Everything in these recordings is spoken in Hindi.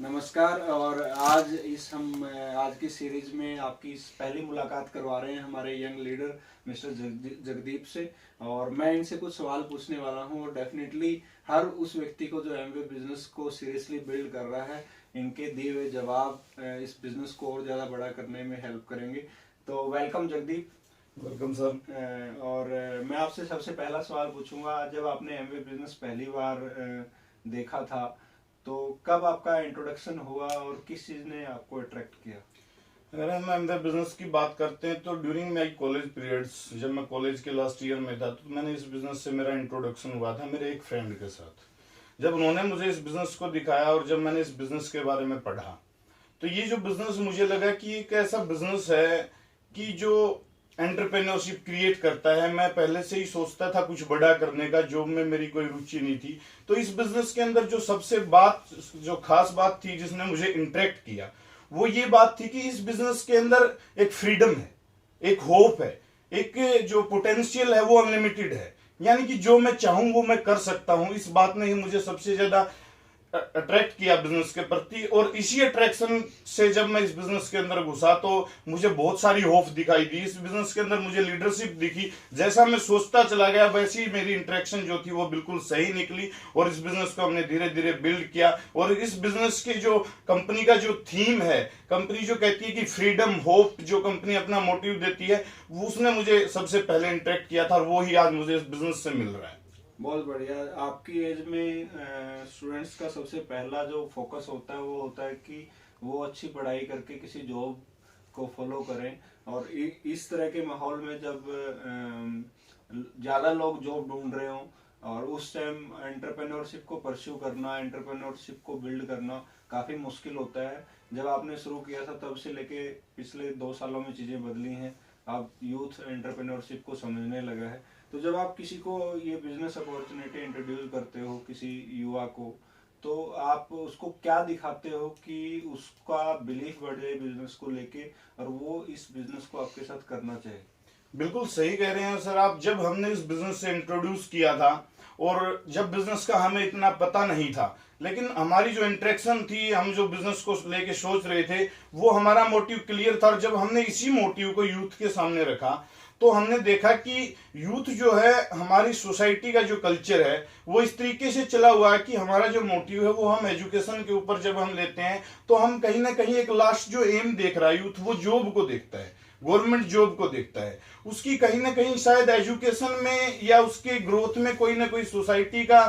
नमस्कार। और आज की सीरीज में आपकी पहली मुलाकात करवा रहे हैं हमारे यंग लीडर मिस्टर जगदीप से। और मैं इनसे कुछ सवाल पूछने वाला हूं और डेफिनेटली हर उस व्यक्ति को जो एमवे बिजनेस को सीरियसली बिल्ड कर रहा है, इनके दिए हुए जवाब इस बिजनेस को और ज़्यादा बड़ा करने में हेल्प करेंगे। तो वेलकम जगदीप। Welcome sir. और मैं आपसे सबसे पहला सवाल पूछूंगा, जब आपने एमवे बिजनेस पहली बार देखा था तो कब आपका इंट्रोडक्शन हुआ और किस चीज ने आपको अट्रैक्ट किया? अगर हम एमवे बिजनेस की बात करते हैं तो ड्यूरिंग माई कॉलेज पीरियड्स, जब मैं कॉलेज के लास्ट ईयर में था तो मैंने इस बिजनेस से मेरा इंट्रोडक्शन हुआ था मेरे एक फ्रेंड के साथ। जब उन्होंने मुझे इस बिजनेस को दिखाया और जब मैंने इस बिजनेस के बारे में पढ़ा तो ये जो बिजनेस मुझे लगा कि एक ऐसा बिजनेस है कि जो एंटरप्रेन्योरशिप क्रिएट करता है। मैं पहले से ही सोचता था कुछ बड़ा करने का, जॉब में मेरी कोई रुचि नहीं थी। तो इस बिजनेस के अंदर जो खास बात थी जिसने मुझे इंटरेक्ट किया वो ये बात थी कि इस बिजनेस के अंदर एक फ्रीडम है, एक होप है, एक जो पोटेंशियल है वो अनलिमिटेड है। यानी कि जो मैं चाहूं वो मैं कर सकता हूं। इस बात ने ही मुझे सबसे ज्यादा अट्रैक्ट किया बिजनेस के प्रति। और इसी अट्रैक्शन से जब मैं इस बिजनेस के अंदर घुसा तो मुझे बहुत सारी होप दिखाई दी। इस बिजनेस के अंदर मुझे लीडरशिप दिखी। जैसा मैं सोचता चला गया वैसी ही मेरी इंटरेक्शन जो थी वो बिल्कुल सही निकली और इस बिजनेस को हमने धीरे धीरे बिल्ड किया। और इस बिजनेस के जो कंपनी का जो थीम है, कंपनी जो कहती है कि फ्रीडम होप, जो कंपनी अपना मोटिव देती है, वो उसने मुझे सबसे पहले इंटरेक्ट किया था और वो ही आज मुझे इस बिजनेस से मिल रहा है। बहुत बढ़िया। आपकी एज में स्टूडेंट्स का सबसे पहला जो फोकस होता है वो होता है कि वो अच्छी पढ़ाई करके किसी जॉब को फॉलो करें। और इस तरह के माहौल में जब ज़्यादा लोग जॉब ढूंढ रहे हों और उस टाइम एंटरप्रेन्योरशिप को परस्यू करना, एंटरप्रेन्योरशिप को बिल्ड करना काफ़ी मुश्किल होता है। जब आपने शुरू किया था तब से लेके पिछले 2 सालों में चीज़ें बदली हैं। अब यूथ एंटरप्रेन्योरशिप को समझने लगा है। तो जब आप किसी को ये बिजनेस अपॉर्चुनिटी इंट्रोड्यूस करते हो किसी युवा को, तो आप उसको क्या दिखाते हो कि उसका बिलीफ बढ़े बिजनेस को लेके और वो इस बिजनेस को आपके साथ करना चाहे? बिल्कुल सही कह रहे हैं सर आप। जब हमने इस बिजनेस से इंट्रोड्यूस किया था और जब बिजनेस का हमें इतना पता नहीं था, लेकिन हमारी जो इंटरेक्शन थी, हम जो बिजनेस को लेके सोच रहे थे, वो हमारा मोटिव क्लियर था। और जब हमने इसी मोटिव को यूथ के सामने रखा तो हमने देखा कि यूथ जो है, हमारी सोसाइटी का जो कल्चर है वो इस तरीके से चला हुआ है कि हमारा जो मोटिव है वो हम एजुकेशन के ऊपर जब हम लेते हैं तो हम कहीं ना कहीं एक लास्ट जो एम देख रहा है यूथ, वो जॉब को देखता है, गवर्नमेंट जॉब को देखता है। उसकी कहीं ना कहीं शायद एजुकेशन में या उसके ग्रोथ में कोई ना कोई सोसाइटी का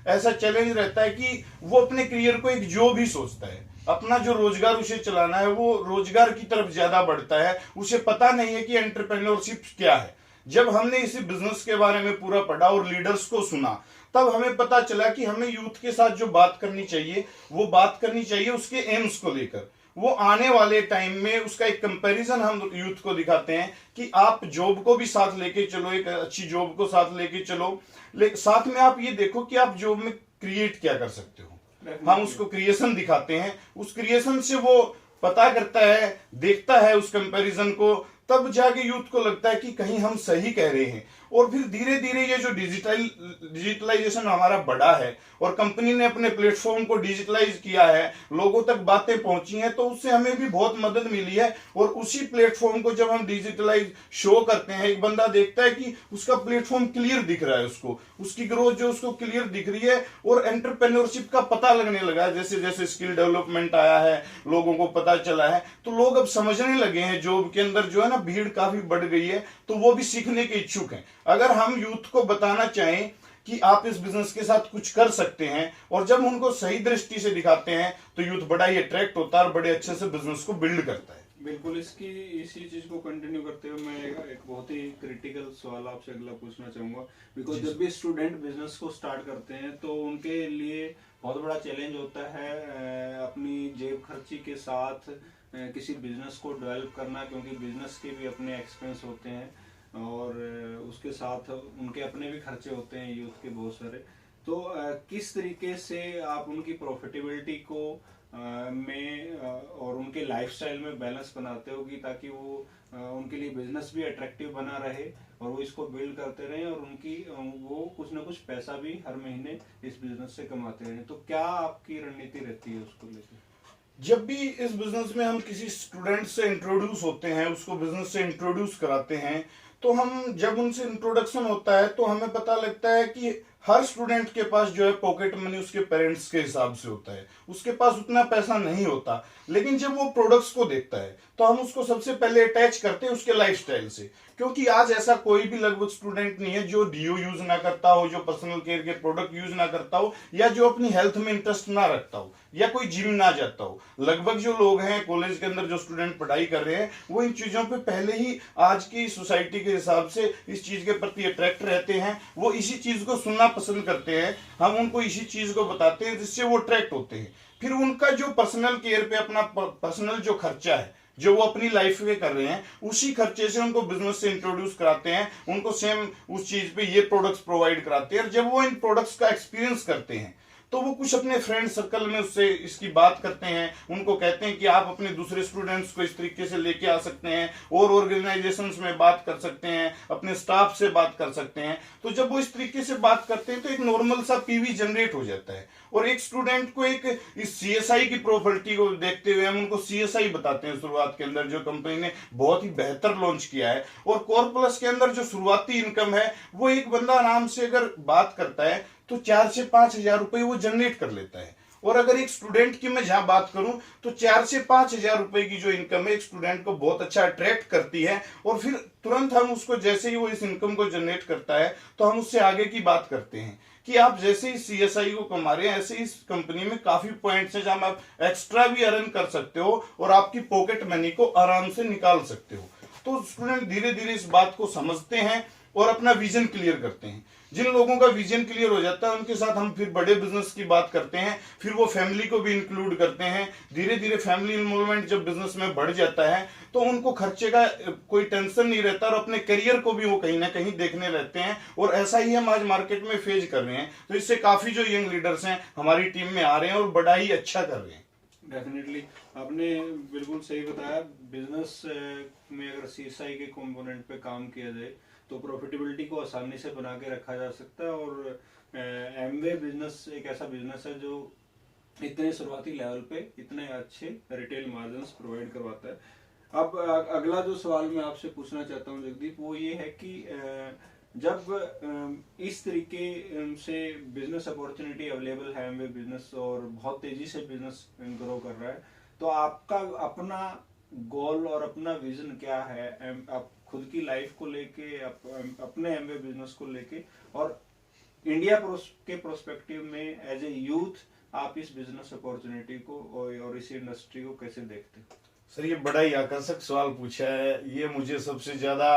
ऐसा चैलेंज रहता है कि वो अपने करियर को एक जॉब ही सोचता है। अपना जो रोजगार उसे चलाना है वो रोजगार की तरफ ज्यादा बढ़ता है। उसे पता नहीं है कि एंटरप्रेन्योरशिप क्या है। जब हमने इसी बिजनेस के बारे में पूरा पढ़ा और लीडर्स को सुना तब हमें पता चला कि हमें यूथ के साथ जो बात करनी चाहिए वो बात करनी चाहिए उसके एम्स को लेकर। वो आने वाले टाइम में उसका एक कंपैरिजन हम यूथ को दिखाते हैं कि आप जॉब को भी साथ लेके चलो, एक अच्छी जॉब को साथ लेके चलो, साथ में आप ये देखो कि आप जॉब में क्रिएट क्या कर सकते हो। हम उसको क्रिएशन दिखाते हैं। उस क्रिएशन से वो पता करता है, देखता है उस कंपैरिजन को, तब जाके यूथ को लगता है कि कहीं हम सही कह रहे हैं। और फिर धीरे धीरे ये जो डिजिटलाइजेशन हमारा बढ़ा है और कंपनी ने अपने प्लेटफॉर्म को डिजिटलाइज किया है, लोगों तक बातें पहुंची हैं, तो उससे हमें भी बहुत मदद मिली है। और उसी प्लेटफॉर्म को जब हम डिजिटलाइज शो करते हैं, एक बंदा देखता है कि उसका प्लेटफॉर्म क्लियर दिख रहा है, उसको उसकी ग्रोथ जो उसको क्लियर दिख रही है और एंटरप्रेन्योरशिप का पता लगने लगा है। जैसे जैसे स्किल डेवलपमेंट आया है, लोगों को पता चला है, तो लोग अब समझने लगे हैं। जॉब के अंदर जो है ना, भीड़ काफी बढ़ गई है, तो वो भी सीखने के इच्छुक हैं। अगर हम यूथ को बताना चाहें कि आप इस बिजनेस के साथ कुछ कर सकते हैं और जब उनको सही दृष्टि से दिखाते हैं तो यूथ बड़ा ही अट्रैक्ट होता है और बड़े अच्छे से बिजनेस को बिल्ड करता है। बिल्कुल। इसी चीज को कंटिन्यू करते हुए मैं एक बहुत ही क्रिटिकल सवाल आपसे अगला पूछना चाहूंगा। बिकॉज जब भी स्टूडेंट बिजनेस को स्टार्ट करते हैं तो उनके लिए बहुत बड़ा चैलेंज होता है अपनी जेब खर्ची के साथ किसी बिजनेस को डेवलप करना, क्योंकि बिजनेस के भी अपने एक्सपेंस होते हैं और उसके साथ उनके अपने भी खर्चे होते हैं यूथ के बहुत सारे। तो किस तरीके से आप उनकी प्रॉफिटेबिलिटी को और उनके लाइफस्टाइल में बैलेंस बनाते हो कि ताकि वो उनके लिए बिजनेस भी अट्रैक्टिव बना रहे और वो इसको बिल्ड करते रहें और उनकी वो कुछ ना कुछ पैसा भी हर महीने इस बिजनेस से कमाते रहें? तो क्या आपकी रणनीति रहती है उसको लेकर? जब भी इस बिजनेस में हम किसी स्टूडेंट से इंट्रोड्यूस होते हैं, उसको बिजनेस से इंट्रोड्यूस कराते हैं, तो हम जब उनसे इंट्रोडक्शन होता है तो हमें पता लगता है कि हर स्टूडेंट के पास जो है पॉकेट मनी उसके पेरेंट्स के हिसाब से होता है, उसके पास उतना पैसा नहीं होता। लेकिन जब वो प्रोडक्ट्स को देखता है तो हम उसको सबसे पहले अटैच करते हैं उसके लाइफस्टाइल से, क्योंकि आज ऐसा कोई भी लगभग स्टूडेंट नहीं है जो डीओ यूज ना करता हो, जो पर्सनल केयर के प्रोडक्ट यूज ना करता हो, या जो अपनी हेल्थ में इंटरेस्ट ना रखता हो, या कोई जिम ना जाता हो। लगभग जो लोग हैं कॉलेज के अंदर जो स्टूडेंट पढ़ाई कर रहे हैं वो इन चीजों पे पहले ही आज की सोसाइटी के हिसाब से इस चीज के प्रति अट्रैक्ट रहते हैं, वो इसी चीज को सुनना पसंद करते हैं, हम उनको इसी चीज को बताते हैं जिससे वो अट्रैक्ट होते हैं। फिर उनका जो पर्सनल केयर पे अपना पर्सनल जो खर्चा है जो वो अपनी लाइफ में कर रहे हैं, उसी खर्चे से उनको बिजनेस से इंट्रोड्यूस कराते हैं, उनको सेम उस चीज पे ये प्रोडक्ट्स प्रोवाइड कराते हैं। और जब वो इन प्रोडक्ट्स का एक्सपीरियंस करते हैं तो वो कुछ अपने फ्रेंड सर्कल में उससे इसकी बात करते हैं, उनको कहते हैं कि आप अपने दूसरे स्टूडेंट्स को इस तरीके से लेके आ सकते हैं, और ऑर्गेनाइजेशंस में बात कर सकते हैं, अपने स्टाफ से बात कर सकते हैं। तो जब वो इस तरीके से बात करते हैं तो एक नॉर्मल सा पीवी जनरेट हो जाता है। और एक स्टूडेंट को एक इस सीएसआई की प्रॉपर्टी को देखते हुए हम उनको सीएसआई बताते हैं शुरुआत के अंदर, जो कंपनी ने बहुत ही बेहतर लॉन्च किया है। और कोर प्लस के अंदर जो शुरुआती इनकम है वो एक बंदा आराम से अगर बात करता है तो 4 से 5 हजार रुपए वो जनरेट कर लेता है। और अगर एक स्टूडेंट की मैं जहां बात करूं तो 4 से 5 हजार रुपए की जो इनकम है एक स्टूडेंट को बहुत अच्छा अट्रैक्ट करती है। और फिर तुरंत हम उसको, जैसे ही वो इस इनकम को जनरेट करता है तो हम उससे आगे की बात करते हैं कि आप जैसे ही सीएसआई को कमा रहे हैं ऐसे ही इस कंपनी में काफी पॉइंट्स हैं जहां आप एक्स्ट्रा भी अर्न कर सकते हो और आपकी पॉकेट मनी को आराम से निकाल सकते हो। तो स्टूडेंट धीरे धीरे इस बात को समझते हैं और अपना विजन क्लियर करते हैं। जिन लोगों का विजन क्लियर हो जाता है उनके साथ हम फिर बड़े बिजनेस की बात करते हैं, फिर वो फैमिली को भी इंक्लूड करते हैं। धीरे धीरे फैमिली इन्वॉल्वमेंट जब बिजनेस में बढ़ जाता है तो उनको खर्चे का कोई टेंशन नहीं रहता और अपने करियर को भी वो कहीं ना कहीं देखने रहते हैं। और ऐसा ही हम आज मार्केट में फेज कर रहे हैं। तो इससे काफी जो यंग लीडर्स हैं हमारी टीम में आ रहे हैं और बड़ा ही अच्छा कर रहे हैं। डेफिनेटली आपने बिल्कुल सही बताया। बिजनेस में अगर सीएसआई के कंपोनेंट पे काम किया जाए तो प्रॉफिटेबिलिटी को आसानी से बना के रखा जा सकता है। और एमवे बिजनेस एक ऐसा बिजनेस है जो इतने शुरुआती लेवल पे इतने अच्छे रिटेल मार्जिन्स प्रोवाइड करवाता है। अब अगला जो सवाल मैं आपसे पूछना चाहता हूँ जगदीप, वो ये है कि जब इस तरीके से बिजनेस अपॉर्चुनिटी अवेलेबल है एमवे बिजनेस और बहुत तेजी से बिजनेस ग्रो कर रहा है, तो आपका अपना गोल और अपना विजन क्या है? आप खुद की लाइफ को लेके, अपने एमवे बिजनेस को लेके, और इंडिया के प्रोस्पेक्टिव में एज ए यूथ आप इस बिजनेस अपॉर्चुनिटी को और इस इंडस्ट्री को कैसे देखते हैं? सर ये बड़ा ही आकर्षक सवाल पूछा है। ये मुझे सबसे ज्यादा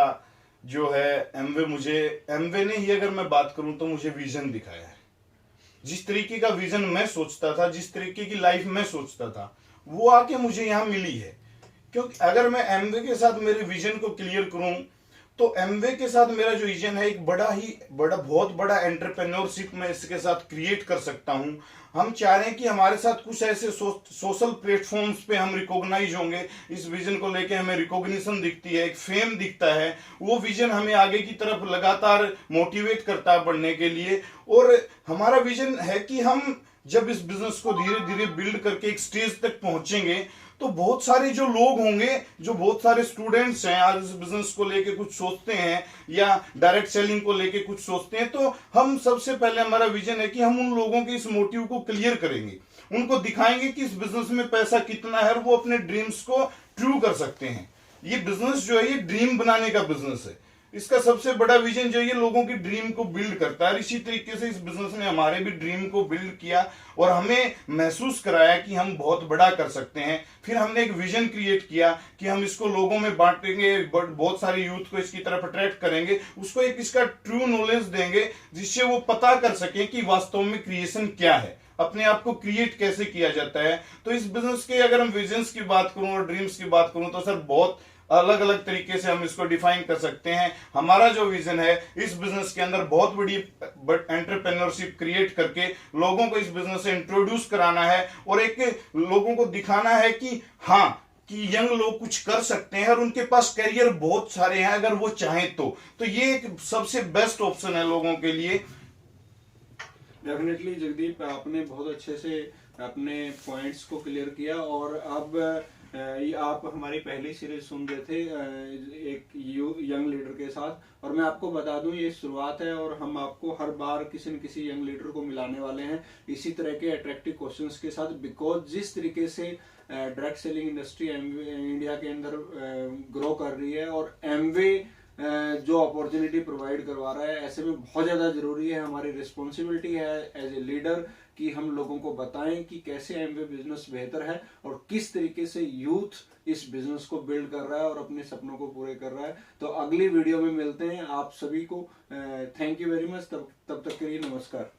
जो है एमवे ने ही अगर मैं बात करूं तो मुझे विजन दिखाया है। जिस तरीके का विजन मैं सोचता था, जिस तरीके की लाइफ मैं सोचता था, वो आके मुझे यहाँ मिली है। क्योंकि अगर मैं एमवे के साथ मेरे विजन को क्लियर करूं तो एमवे के साथ मेरा जो विजन है एक बहुत बड़ा एंटरप्रेन्योरशिप मैं इसके साथ क्रिएट कर सकता हूं। हम चाह रहे हैं कि हमारे साथ कुछ ऐसे सोशल प्लेटफॉर्म्स पे हम रिकॉग्नाइज होंगे। इस विजन को लेके हमें रिकॉग्निशन दिखती है, एक फेम दिखता है। वो विजन हमें आगे की तरफ लगातार मोटिवेट करता है बढ़ने के लिए। और हमारा विजन है कि हम जब इस बिजनेस को धीरे धीरे बिल्ड करके एक स्टेज तक पहुंचेंगे तो बहुत सारे जो लोग होंगे, जो बहुत सारे स्टूडेंट्स हैं आज इस बिजनेस को लेके कुछ सोचते हैं या डायरेक्ट सेलिंग को लेके कुछ सोचते हैं, तो हम सबसे पहले हमारा विजन है कि हम उन लोगों के इस मोटिव को क्लियर करेंगे, उनको दिखाएंगे कि इस बिजनेस में पैसा कितना है और वो अपने ड्रीम्स को ट्रू कर सकते हैं। ये बिजनेस जो है ये ड्रीम बनाने का बिजनेस है। इसका सबसे बड़ा विजन जो है ये लोगों की ड्रीम को बिल्ड करता है। इसी तरीके से इस बिजनेस ने हमारे भी ड्रीम को बिल्ड किया और हमें महसूस कराया कि हम बहुत बड़ा कर सकते हैं। फिर हमने एक विजन क्रिएट किया कि हम इसको लोगों में बांटेंगे, बहुत सारे यूथ को इसकी तरफ अट्रैक्ट करेंगे, उसको एक इसका ट्रू नॉलेज देंगे जिससे वो पता कर सके कि वास्तव में क्रिएशन क्या है, अपने आप को क्रिएट कैसे किया जाता है। तो इस बिजनेस के अगर हम विजन्स की बात करूं और ड्रीम्स की बात करूं तो सर बहुत अलग अलग तरीके से हम इसको डिफाइन कर सकते हैं। हमारा जो विजन है इस बिजनेस के अंदर बहुत बड़ी एंटरप्रेन्योरशिप क्रिएट करके लोगों को इस बिजनेस से इंट्रोड्यूस कराना है और एक लोगों को दिखाना है कि हाँ कि यंग लोग कुछ कर सकते हैं और उनके पास करियर बहुत सारे हैं अगर वो चाहें तो ये एक सबसे बेस्ट ऑप्शन है लोगों के लिए। डेफिनेटली जगदीप, आपने बहुत अच्छे से अपने पॉइंट्स को क्लियर किया। और अब ये आप हमारी पहली सीरीज सुन रहे थे एक यंग लीडर के साथ, और मैं आपको बता दूं ये शुरुआत है और हम आपको हर बार किसी न किसी यंग लीडर को मिलाने वाले हैं इसी तरह के अट्रैक्टिव क्वेश्चंस के साथ। बिकॉज जिस तरीके से डायरेक्ट सेलिंग इंडस्ट्री इंडिया के अंदर ग्रो कर रही है और एमवे जो अपॉर्चुनिटी प्रोवाइड करवा रहा है, ऐसे में बहुत ज़्यादा ज़रूरी है, हमारी रिस्पॉन्सिबिलिटी है एज ए लीडर कि हम लोगों को बताएं कि कैसे एमवे बिजनेस बेहतर है और किस तरीके से यूथ इस बिजनेस को बिल्ड कर रहा है और अपने सपनों को पूरे कर रहा है। तो अगली वीडियो में मिलते हैं आप सभी को। Thank you very much. तब तक के लिए नमस्कार।